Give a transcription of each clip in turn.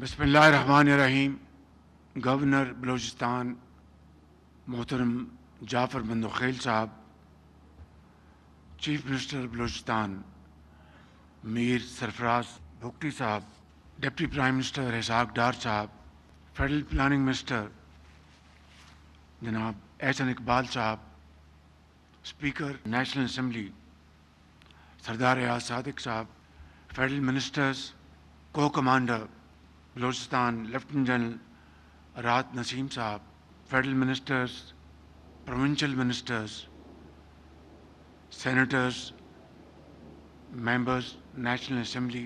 بسم اللہ الرحمن الرحیم. گورنر بلوچستان محترم جعفر بندوخیل صاحب، چیف منسٹر بلوچستان میر سرفراز بھگٹی صاحب، deputy prime minister Ishaq Dar صاحب، فیڈرل پلاننگ منسٹر جناب احسن اقبال صاحب، اسپیکر نیشنل اسمبلی سردار ایاز صادق صاحب، فیڈرل منسٹرز، کو کمانڈر بلوچستان لیفٹیننٹ جنرل ارات نسیم صاحب، federal ministers, provincial ministers, senators, members national assembly,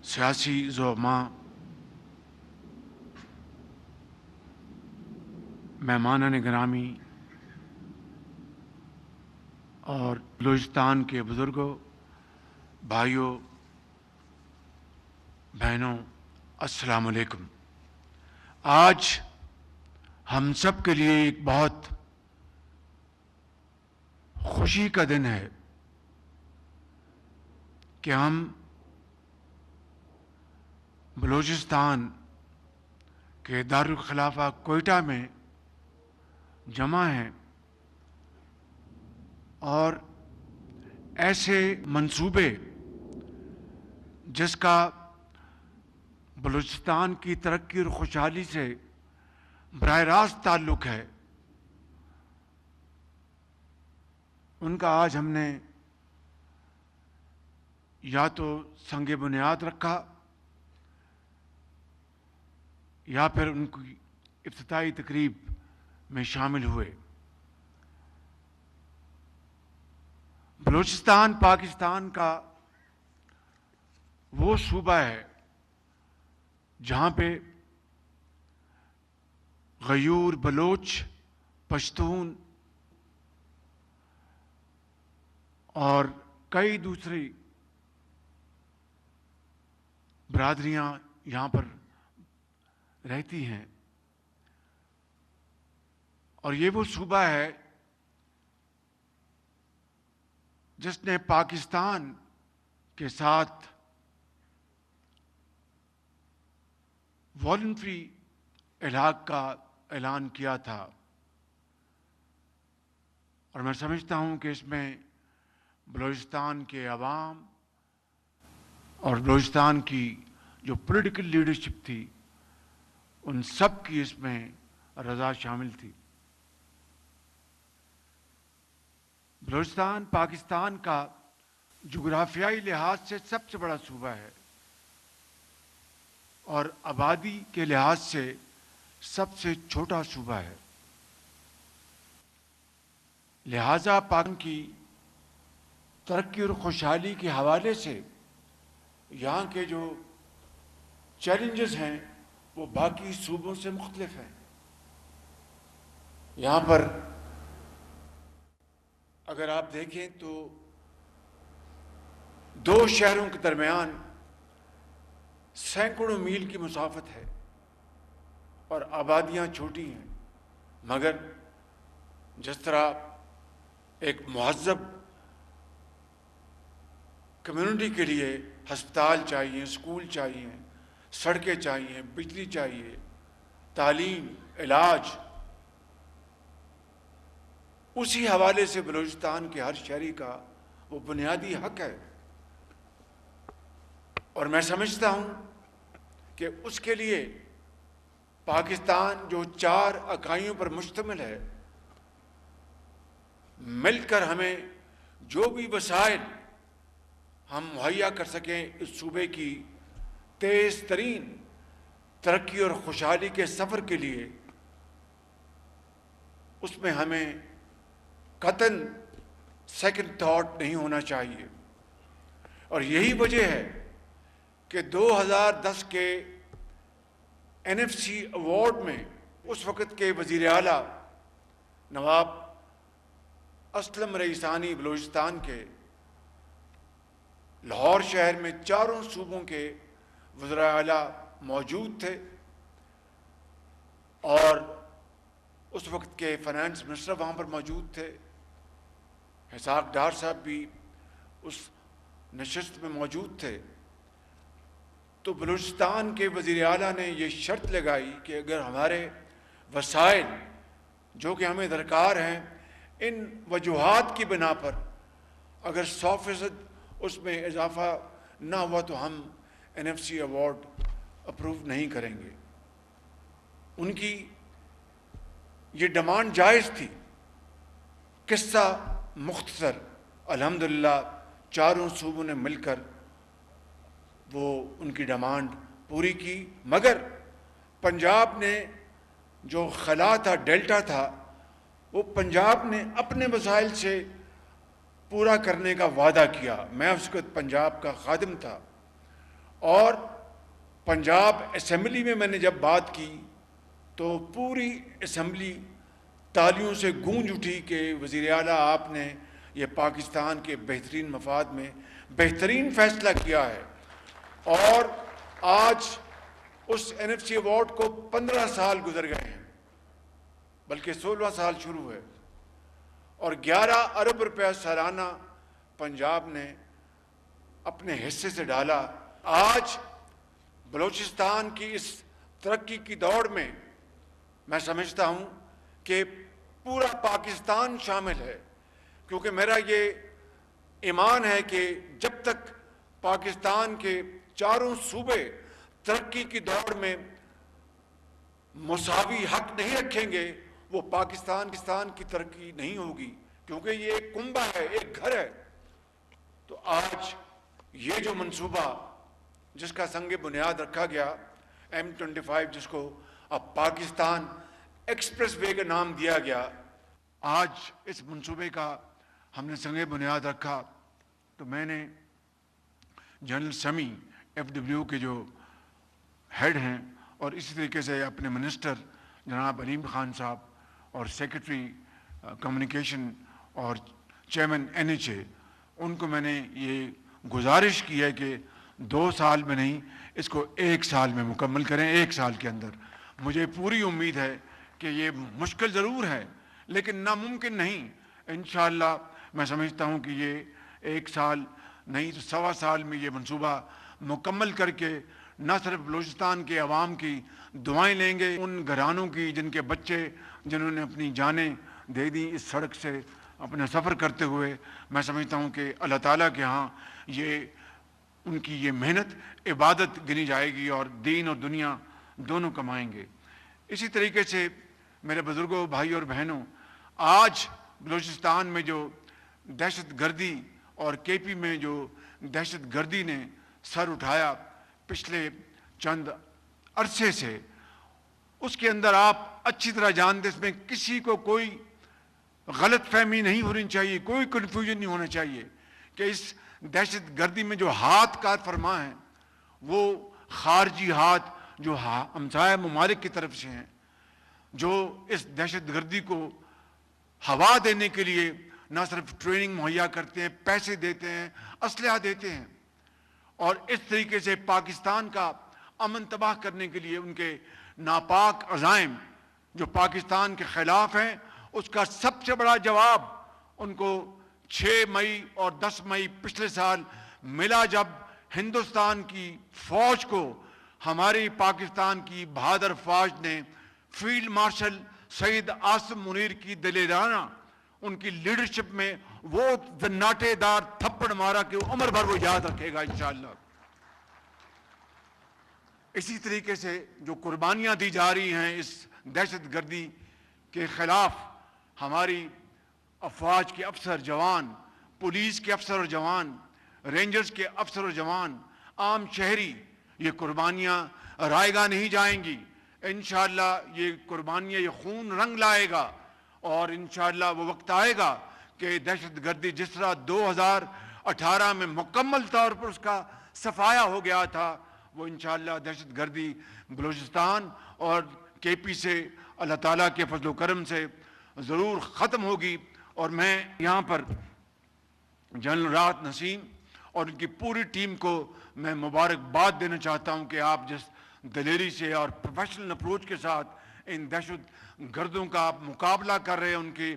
سیاسی زعماء، مہمانان گرامی اور بلوچستان کے بزرگوں، بھائیوں، بہنوں، السلام علیکم. آج ہم سب کے لیے ایک بہت خوشی کا دن ہے کہ ہم بلوچستان کے دارالخلافہ کوئٹہ میں جمع ہیں اور ایسے منصوبے جس کا بلوچستان کی ترقی اور خوشحالی سے براہ راست تعلق ہے، ان کا آج ہم نے یا تو سنگ بنیاد رکھا یا پھر ان کی افتتاحی تقریب میں شامل ہوئے. بلوچستان پاکستان کا وہ صوبہ ہے جہاں پہ غیور، بلوچ، پشتون اور کئی دوسری برادریاں یہاں پر رہتی ہیں، اور یہ وہ صوبہ ہے جس نے پاکستان کے ساتھ والنٹری الحاق کا اعلان کیا تھا، اور میں سمجھتا ہوں کہ اس میں بلوچستان کے عوام اور بلوچستان کی جو پولیٹیکل لیڈرشپ تھی ان سب کی اس میں رضا شامل تھی. بلوچستان پاکستان کا جغرافیائی لحاظ سے سب سے بڑا صوبہ ہے اور آبادی کے لحاظ سے سب سے چھوٹا صوبہ ہے. لہٰذا پاکستان کی ترقی اور خوشحالی کے حوالے سے یہاں کے جو چیلنجز ہیں وہ باقی صوبوں سے مختلف ہیں. یہاں پر اگر آپ دیکھیں تو دو شہروں کے درمیان سینکڑوں میل کی مسافت ہے اور آبادیاں چھوٹی ہیں، مگر جس طرح ایک مہذب کمیونٹی کے لیے ہسپتال چاہیے، اسکول چاہیے، سڑکیں چاہیے، بجلی چاہیے، تعلیم، علاج، اسی حوالے سے بلوچستان کے ہر شہری کا وہ بنیادی حق ہے. اور میں سمجھتا ہوں کہ اس کے لیے پاکستان جو 4 اکائیوں پر مشتمل ہے، مل کر ہمیں جو بھی وسائل ہم مہیا کر سکیں اس صوبے کی تیز ترین ترقی اور خوشحالی کے سفر کے لیے، اس میں ہمیں قطعاً سیکنڈ تھاٹ نہیں ہونا چاہیے. اور یہی وجہ ہے کہ 2010 کے NFC ایوارڈ میں اس وقت کے وزیر اعلیٰ نواب اسلم رئیسانی بلوچستان کے لاہور شہر میں 4 صوبوں کے وزراء اعلیٰ موجود تھے، اور اس وقت کے فائنانس منسٹر وہاں پر موجود تھے. اسحاق ڈار صاحب بھی اس نشست میں موجود تھے. تو بلوچستان کے وزیر اعلیٰ نے یہ شرط لگائی کہ اگر ہمارے وسائل جو کہ ہمیں درکار ہیں ان وجوہات کی بنا پر اگر 100% اس میں اضافہ نہ ہوا تو ہم NFC ایوارڈ اپروو نہیں کریں گے۔ ان کی یہ ڈیمانڈ جائز تھی۔ قصہ مختصر، الحمدللہ چاروں صوبوں نے مل کر وہ ان کی ڈیمانڈ پوری کی، مگر پنجاب نے جو خلا تھا، ڈیلٹا تھا، وہ پنجاب نے اپنے وسائل سے پورا کرنے کا وعدہ کیا۔ میں اس وقت پنجاب کا خادم تھا اور پنجاب اسمبلی میں نے جب بات کی تو پوری اسمبلی تالیوں سے گونج اٹھی کہ وزیر اعلیٰ آپ نے یہ پاکستان کے بہترین مفاد میں بہترین فیصلہ کیا ہے۔ اور آج اس NFC ایوارڈ کو 15 سال گزر گئے ہیں، بلکہ 16واں سال شروع ہے، اور 11 ارب روپے سالانہ پنجاب نے اپنے حصے سے ڈالا۔ آج بلوچستان کی اس ترقی کی دوڑ میں میں سمجھتا ہوں کہ پورا پاکستان شامل ہے، کیونکہ میرا یہ ایمان ہے کہ جب تک پاکستان کے چاروں صوبے ترقی کی دوڑ میں مساوی حق نہیں رکھیں گے، وہ پاکستان کی ترقی نہیں ہوگی، کیونکہ یہ ایک کنبہ ہے، ایک گھر ہے۔ تو آج یہ جو منصوبہ جس کا سنگ بنیاد رکھا گیا M25، جس کو اب پاکستان ایکسپریس وے کا نام دیا گیا، آج اس منصوبے کا ہم نے سنگ بنیاد رکھا تو میں نے جنرل سمی FW کے جو ہیڈ ہیں اور اسی طریقے سے اپنے منسٹر جناب علیم خان صاحب اور سیکرٹری کمیونیکیشن اور چیئرمین NHA، ان کو میں نے یہ گزارش کی ہے کہ 2 سال میں نہیں، اس کو 1 سال میں مکمل کریں، 1 سال کے اندر۔ مجھے پوری امید ہے کہ یہ مشکل ضرور ہے لیکن ناممکن نہیں۔ انشاءاللہ میں سمجھتا ہوں کہ یہ 1 سال نہیں تو 1.25 سال میں یہ منصوبہ مکمل کر کے نہ صرف بلوچستان کے عوام کی دعائیں لیں گے، ان گھرانوں کی جن کے بچے جنہوں نے اپنی جانیں دے دی اس سڑک سے اپنا سفر کرتے ہوئے، میں سمجھتا ہوں کہ اللہ تعالیٰ کے ہاں یہ ان کی یہ محنت عبادت گنی جائے گی اور دین اور دنیا دونوں کمائیں گے۔ اسی طریقے سے میرے بزرگوں، بھائی اور بہنوں، آج بلوچستان میں جو دہشت گردی اور KP میں جو دہشت گردی نے سر اٹھایا پچھلے چند عرصے سے، اس کے اندر آپ اچھی طرح جانتے، اس میں کسی کو کوئی غلط فہمی نہیں ہونی چاہیے، کوئی کنفیوژن نہیں ہونا چاہیے کہ اس دہشت گردی میں جو ہاتھ کار فرما ہیں وہ خارجی ہاتھ جو ہمسایہ ممالک کی طرف سے ہیں، جو اس دہشت گردی کو ہوا دینے کے لیے نہ صرف ٹریننگ مہیا کرتے ہیں، پیسے دیتے ہیں، اسلحہ دیتے ہیں، اور اس طریقے سے پاکستان کا امن تباہ کرنے کے لیے ان کے ناپاک عزائم جو پاکستان کے خلاف ہیں، اس کا سب سے بڑا جواب ان کو 6 مئی اور 10 مئی پچھلے سال ملا، جب ہندوستان کی فوج کو ہماری پاکستان کی بہادر فوج نے فیلڈ مارشل سعید عاصم منیر کی دلیرانہ ان کی لیڈرشپ میں وہ زناٹے دار تھپڑ مارا کہ عمر بھر وہ یاد رکھے گا انشاءاللہ۔ اسی طریقے سے جو قربانیاں دی جا رہی ہیں اس دہشت گردی کے خلاف، ہماری افواج کے افسر جوان، پولیس کے افسر اور جوان، رینجرز کے افسر اور جوان، عام شہری، یہ قربانیاں رائیگاں نہیں جائیں گی۔ انشاءاللہ یہ قربانیاں، یہ خون رنگ لائے گا، اور انشاءاللہ وہ وقت آئے گا کہ دہشت گردی جس طرح 2018 میں مکمل طور پر اس کا صفایا ہو گیا تھا، وہ انشاءاللہ دہشت گردی بلوچستان اور KP سے اللہ تعالیٰ کے فضل و کرم سے ضرور ختم ہوگی۔ اور میں یہاں پر جنرل راحت نسیم اور ان کی پوری ٹیم کو میں مبارکباد دینا چاہتا ہوں کہ آپ جس دلیری سے اور پروفیشنل اپروچ کے ساتھ ان دہشت گردوں کا آپ مقابلہ کر رہے ہیں، ان کی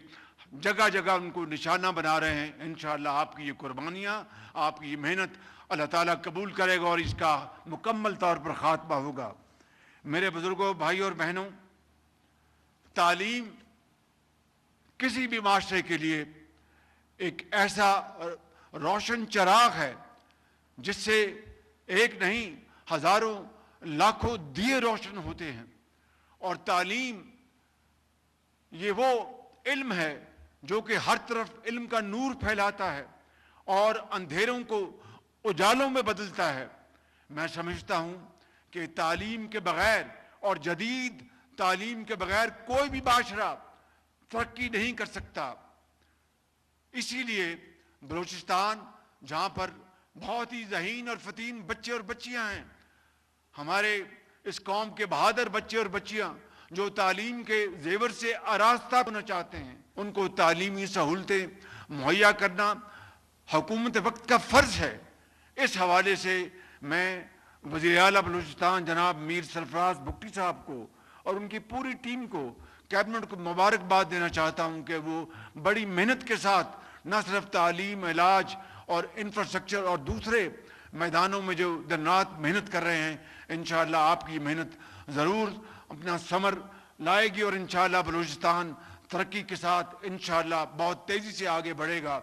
جگہ جگہ ان کو نشانہ بنا رہے ہیں، انشاءاللہ آپ کی یہ قربانیاں، آپ کی یہ محنت اللہ تعالیٰ قبول کرے گا اور اس کا مکمل طور پر خاتمہ ہوگا۔ میرے بزرگوں، بھائی اور بہنوں، تعلیم کسی بھی معاشرے کے لیے ایک ایسا روشن چراغ ہے جس سے ایک نہیں ہزاروں لاکھوں دیے روشن ہوتے ہیں، اور تعلیم یہ وہ علم ہے جو کہ ہر طرف علم کا نور پھیلاتا ہے اور اندھیروں کو اجالوں میں بدلتا ہے۔ میں سمجھتا ہوں کہ تعلیم کے بغیر اور جدید تعلیم کے بغیر کوئی بھی معاشرہ ترقی نہیں کر سکتا۔ اسی لیے بلوچستان، جہاں پر بہت ہی ذہین اور فتین بچے اور بچیاں ہیں، ہمارے اس قوم کے بہادر بچے اور بچیاں جو تعلیم کے زیور سے آراستہ ہونا چاہتے ہیں، ان کو تعلیمی سہولتیں مہیا کرنا حکومت وقت کا فرض ہے۔ اس حوالے سے میں وزیر اعلیٰ بلوچستان جناب میر سرفراز بگٹی صاحب کو اور ان کی پوری ٹیم کو، کیبنٹ کو مبارکباد دینا چاہتا ہوں کہ وہ بڑی محنت کے ساتھ نہ صرف تعلیم، علاج اور انفراسٹرکچر اور دوسرے میدانوں میں جو دن رات محنت کر رہے ہیں، انشاءاللہ آپ کی محنت ضرور اپنا ثمر لائے گی اور انشاءاللہ بلوچستان ترقی کے ساتھ انشاءاللہ بہت تیزی سے آگے بڑھے گا۔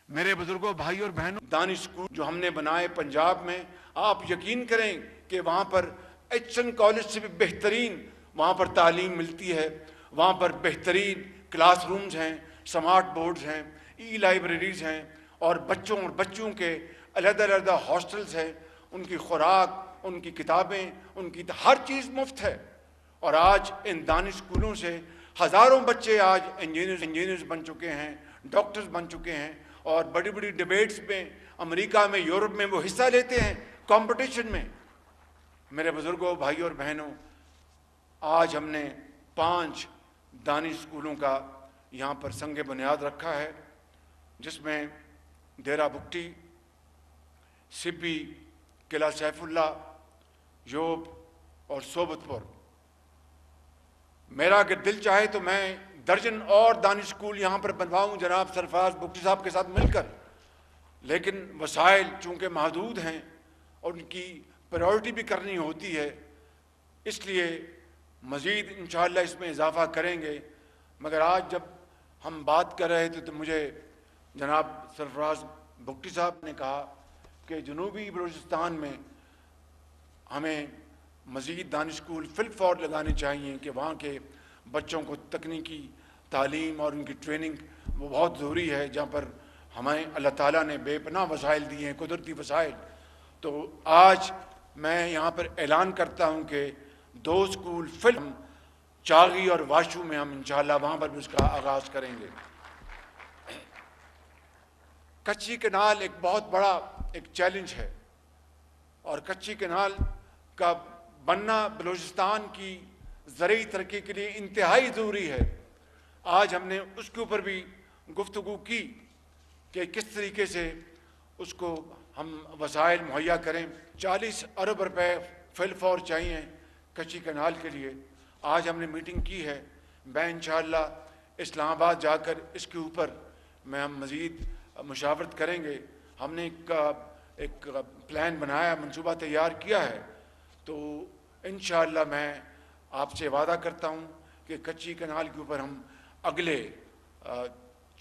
میرے بزرگوں، بھائی اور بہنوں، دانش اسکول جو ہم نے بنائے پنجاب میں، آپ یقین کریں کہ وہاں پر ایچ این کالج سے بھی بہترین وہاں پر تعلیم ملتی ہے۔ وہاں پر بہترین کلاس رومز ہیں، سمارٹ بورڈز ہیں، ای لائبریریز ہیں، اور بچوں کے علیحدہ علیحدہ ہاسٹلز ہیں۔ ان کی خوراک، ان کی کتابیں، ان کی ہر چیز مفت ہے۔ اور آج ان دانش اسکولوں سے ہزاروں بچے آج انجینئرز بن چکے ہیں، ڈاکٹرز بن چکے ہیں، اور بڑی بڑی ڈیبیٹس میں امریکہ میں، یورپ میں وہ حصہ لیتے ہیں کمپٹیشن میں۔ میرے بزرگوں، بھائی اور بہنوں، آج ہم نے 5 دانش اسکولوں کا یہاں پر سنگ بنیاد رکھا ہے، جس میں ڈیرہ بگٹی، سبی، قلعہ سیف اللہ، یوب اور صوبت پور۔ میرا اگر دل چاہے تو میں درجن اور دانش اسکول یہاں پر بنواؤں جناب سرفراز بگٹی صاحب کے ساتھ مل کر، لیکن وسائل چونکہ محدود ہیں اور ان کی پرائیورٹی بھی کرنی ہوتی ہے، اس لیے مزید انشاءاللہ اس میں اضافہ کریں گے۔ مگر آج جب ہم بات کر رہے تھے تو مجھے جناب سرفراز بگٹی صاحب نے کہا کہ جنوبی بلوچستان میں ہمیں مزید دانش اسکول فل فور لگانے چاہیے کہ وہاں کے بچوں کو تکنیکی تعلیم اور ان کی ٹریننگ وہ بہت ضروری ہے، جہاں پر ہمیں اللہ تعالیٰ نے بے پناہ وسائل دیے ہیں، قدرتی وسائل۔ تو آج میں یہاں پر اعلان کرتا ہوں کہ 2 اسکول فل چاغی اور واشو میں ہم انشاءاللہ وہاں پر بھی اس کا آغاز کریں گے۔ کچی کینال ایک بہت بڑا ایک چیلنج ہے، اور کچی کینال کا بننا بلوچستان کی زرعی ترقی کے لیے انتہائی ضروری ہے۔ آج ہم نے اس کے اوپر بھی گفتگو کی کہ کس طریقے سے اس کو ہم وسائل مہیا کریں۔ 40 ارب روپے فل فور چاہیے کچی کینال کے لیے۔ آج ہم نے میٹنگ کی ہے، میں انشاءاللہ اسلام آباد جا کر اس کے اوپر ہم مزید مشاورت کریں گے۔ ہم نے ایک پلان بنایا، منصوبہ تیار کیا ہے، تو انشاءاللہ میں آپ سے وعدہ کرتا ہوں کہ کچی کینال کے اوپر ہم اگلے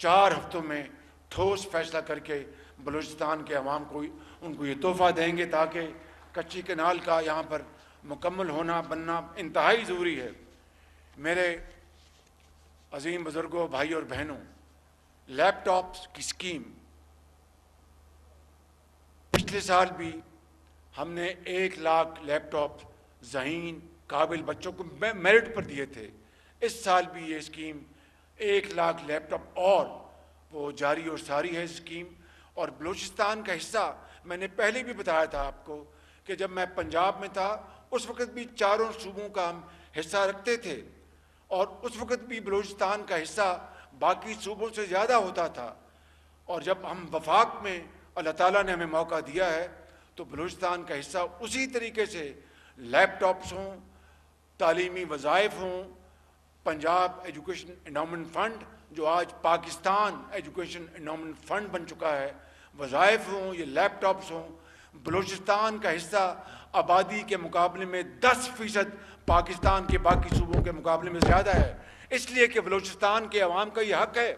4 ہفتوں میں ٹھوس فیصلہ کر کے بلوچستان کے عوام کو ان کو یہ تحفہ دیں گے، تاکہ کچی کینال کا یہاں پر مکمل ہونا بننا انتہائی ضروری ہے۔ میرے عظیم بزرگوں، بھائی اور بہنوں، لیپ ٹاپس کی اسکیم پچھلے سال بھی ہم نے 1 لاکھ لیپ ٹاپ ذہین قابل بچوں کو میرٹ پر دیے تھے۔ اس سال بھی یہ اسکیم 1 لاکھ لیپ ٹاپ اور وہ جاری اور ساری ہے اسکیم۔ اور بلوچستان کا حصہ میں نے پہلے بھی بتایا تھا آپ کو کہ جب میں پنجاب میں تھا اس وقت بھی 4 صوبوں کا ہم حصہ رکھتے تھے، اور اس وقت بھی بلوچستان کا حصہ باقی صوبوں سے زیادہ ہوتا تھا۔ اور جب ہم وفاق میں اللہ تعالیٰ نے ہمیں موقع دیا ہے تو بلوچستان کا حصہ اسی طریقے سے لیپ ٹاپس ہوں، تعلیمی وظائف ہوں، پنجاب ایجوکیشن انڈاؤمنٹ فنڈ جو آج پاکستان ایجوکیشن انڈاؤمنٹ فنڈ بن چکا ہے، وظائف ہوں، یہ لیپ ٹاپس ہوں، بلوچستان کا حصہ آبادی کے مقابلے میں 10% پاکستان کے باقی صوبوں کے مقابلے میں زیادہ ہے، اس لیے کہ بلوچستان کے عوام کا یہ حق ہے،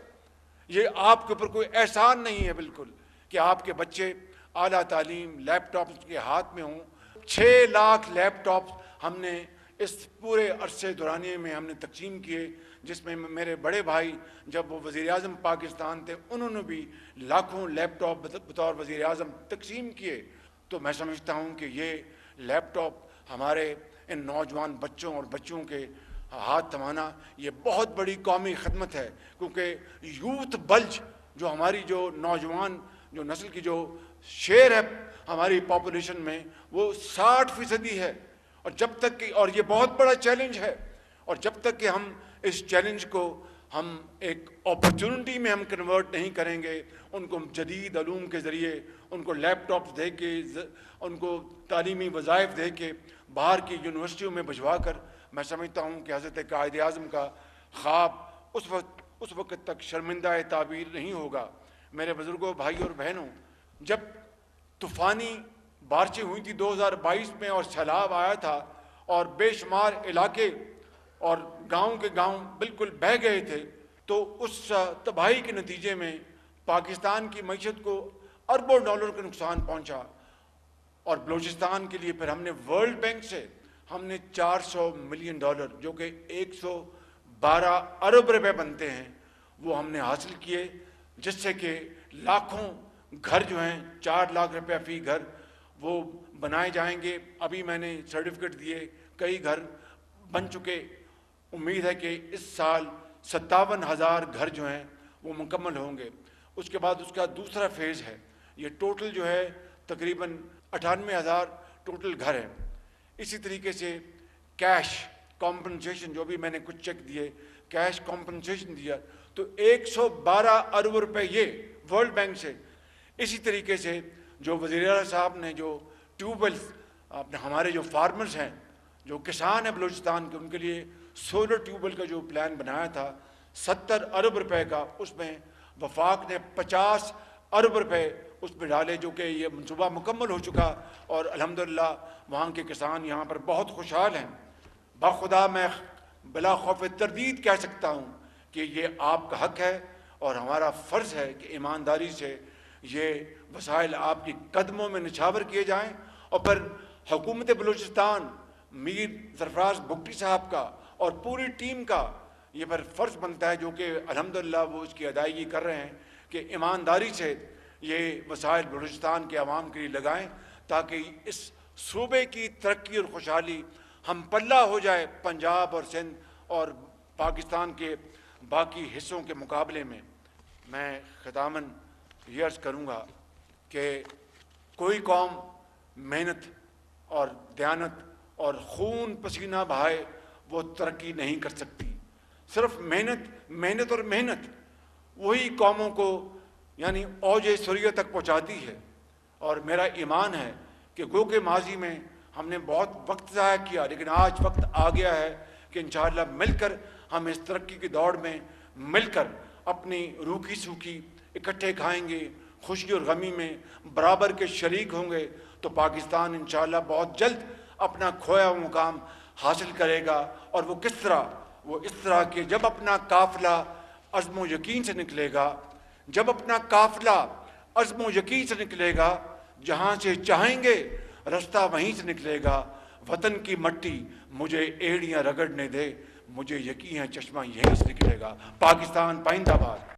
یہ آپ کے اوپر کوئی احسان نہیں ہے بالکل کہ آپ کے بچے اعلیٰ تعلیم لیپ ٹاپس کے ہاتھ میں ہوں۔ 6 لاکھ لیپ ٹاپس ہم نے اس پورے عرصے دورانیے میں ہم نے تقسیم کیے، جس میں میرے بڑے بھائی جب وہ وزیر اعظم پاکستان تھے انہوں نے بھی لاکھوں لیپ ٹاپ بطور وزیر اعظم تقسیم کیے۔ تو میں سمجھتا ہوں کہ یہ لیپ ٹاپ ہمارے ان نوجوان بچوں اور بچوں کے ہاتھ تھمانا یہ بہت بڑی قومی خدمت ہے، کیونکہ یوتھ بلج جو ہماری جو نوجوان جو نسل کی جو شیئر ہے ہماری پاپولیشن میں وہ 60% ہے، اور جب تک کہ اور یہ بہت بڑا چیلنج ہے، اور جب تک کہ ہم اس چیلنج کو ہم ایک اپرچونٹی میں ہم کنورٹ نہیں کریں گے، ان کو جدید علوم کے ذریعے ان کو لیپ ٹاپس دے کے ان کو تعلیمی وظائف دے کے باہر کی یونیورسٹیوں میں بھجوا کر، میں سمجھتا ہوں کہ حضرت قائد اعظم کا خواب اس وقت تک شرمندہ تعبیر نہیں ہوگا۔ میرے بزرگوں، بھائی اور بہنوں، جب طوفانی بارشیں ہوئی تھی 2022 میں اور سیلاب آیا تھا اور بے شمار علاقے اور گاؤں کے گاؤں بالکل بہہ گئے تھے، تو اس تباہی کے نتیجے میں پاکستان کی معیشت کو اربوں ڈالر کا نقصان پہنچا، اور بلوچستان کے لیے پھر ہم نے ورلڈ بینک سے ہم نے $400 ملین جو کہ 112 ارب روپے بنتے ہیں وہ ہم نے حاصل کیے، جس سے کہ لاکھوں گھر جو ہیں 4 لاکھ روپے فی گھر وہ بنائے جائیں گے۔ ابھی میں نے سرٹیفکیٹ دیے، کئی گھر بن چکے، امید ہے کہ اس سال 57,000 گھر جو ہیں وہ مکمل ہوں گے۔ اس کے بعد اس کا دوسرا فیز ہے، یہ ٹوٹل جو ہے تقریباً 98,000 ٹوٹل گھر ہیں۔ اسی طریقے سے کیش کمپنسیشن جو بھی میں نے کچھ چیک دیے، کیش کمپنسیشن دیا تو 112 ارب روپے یہ ورلڈ بینک سے۔ اسی طریقے سے جو وزیر اعلیٰ صاحب نے جو ٹیوب ویلز ہمارے جو فارمرز ہیں، جو کسان ہیں بلوچستان کے، ان کے لیے سولر ٹیوب ویل کا جو پلان بنایا تھا 70 ارب روپے کا، اس میں وفاق نے 50 ارب روپے اس پہ ڈالے، جو کہ یہ منصوبہ مکمل ہو چکا، اور الحمدللہ وہاں کے کسان یہاں پر بہت خوشحال ہیں۔ بخدا میں بلا خوف تردید کہہ سکتا ہوں کہ یہ آپ کا حق ہے، اور ہمارا فرض ہے کہ ایمانداری سے یہ وسائل آپ کی قدموں میں نچھاور کیے جائیں، اور پھر حکومت بلوچستان میر سرفراز بگٹی صاحب کا اور پوری ٹیم کا یہ پر فرض بنتا ہے، جو کہ الحمدللہ وہ اس کی ادائیگی کر رہے ہیں، کہ ایمانداری سے یہ وسائل بلوچستان کے عوام کے لیے لگائیں، تاکہ اس صوبے کی ترقی اور خوشحالی ہم پلہ ہو جائے پنجاب اور سندھ اور پاکستان کے باقی حصوں کے مقابلے میں۔ میں ختاماً یہ عرض کروں گا کہ کوئی قوم محنت اور دیانت اور خون پسینہ بہائے وہ ترقی نہیں کر سکتی۔ صرف محنت اور محنت وہی قوموں کو یعنی اوج سریہ تک پہنچاتی ہے، اور میرا ایمان ہے کہ گو کہ ماضی میں ہم نے بہت وقت ضائع کیا، لیکن آج وقت آ گیا ہے کہ انشاءاللہ مل کر ہم اس ترقی کی دوڑ میں مل کر اپنی روکھی سوکھی اکٹھے کھائیں گے، خوشی اور غمی میں برابر کے شریک ہوں گے، تو پاکستان انشاءاللہ بہت جلد اپنا کھویا ہوا مقام حاصل کرے گا۔ اور وہ کس طرح؟ وہ اس طرح کہ جب اپنا قافلہ عزم و یقین سے نکلے گا، جب اپنا قافلہ عزم و یقین سے نکلے گا، جہاں سے چاہیں گے رستہ وہیں سے نکلے گا۔ وطن کی مٹی مجھے ایڑیاں رگڑنے دے، مجھے یقین ہے چشمہ یہیں سے نکلے گا۔ پاکستان پائندہ باد۔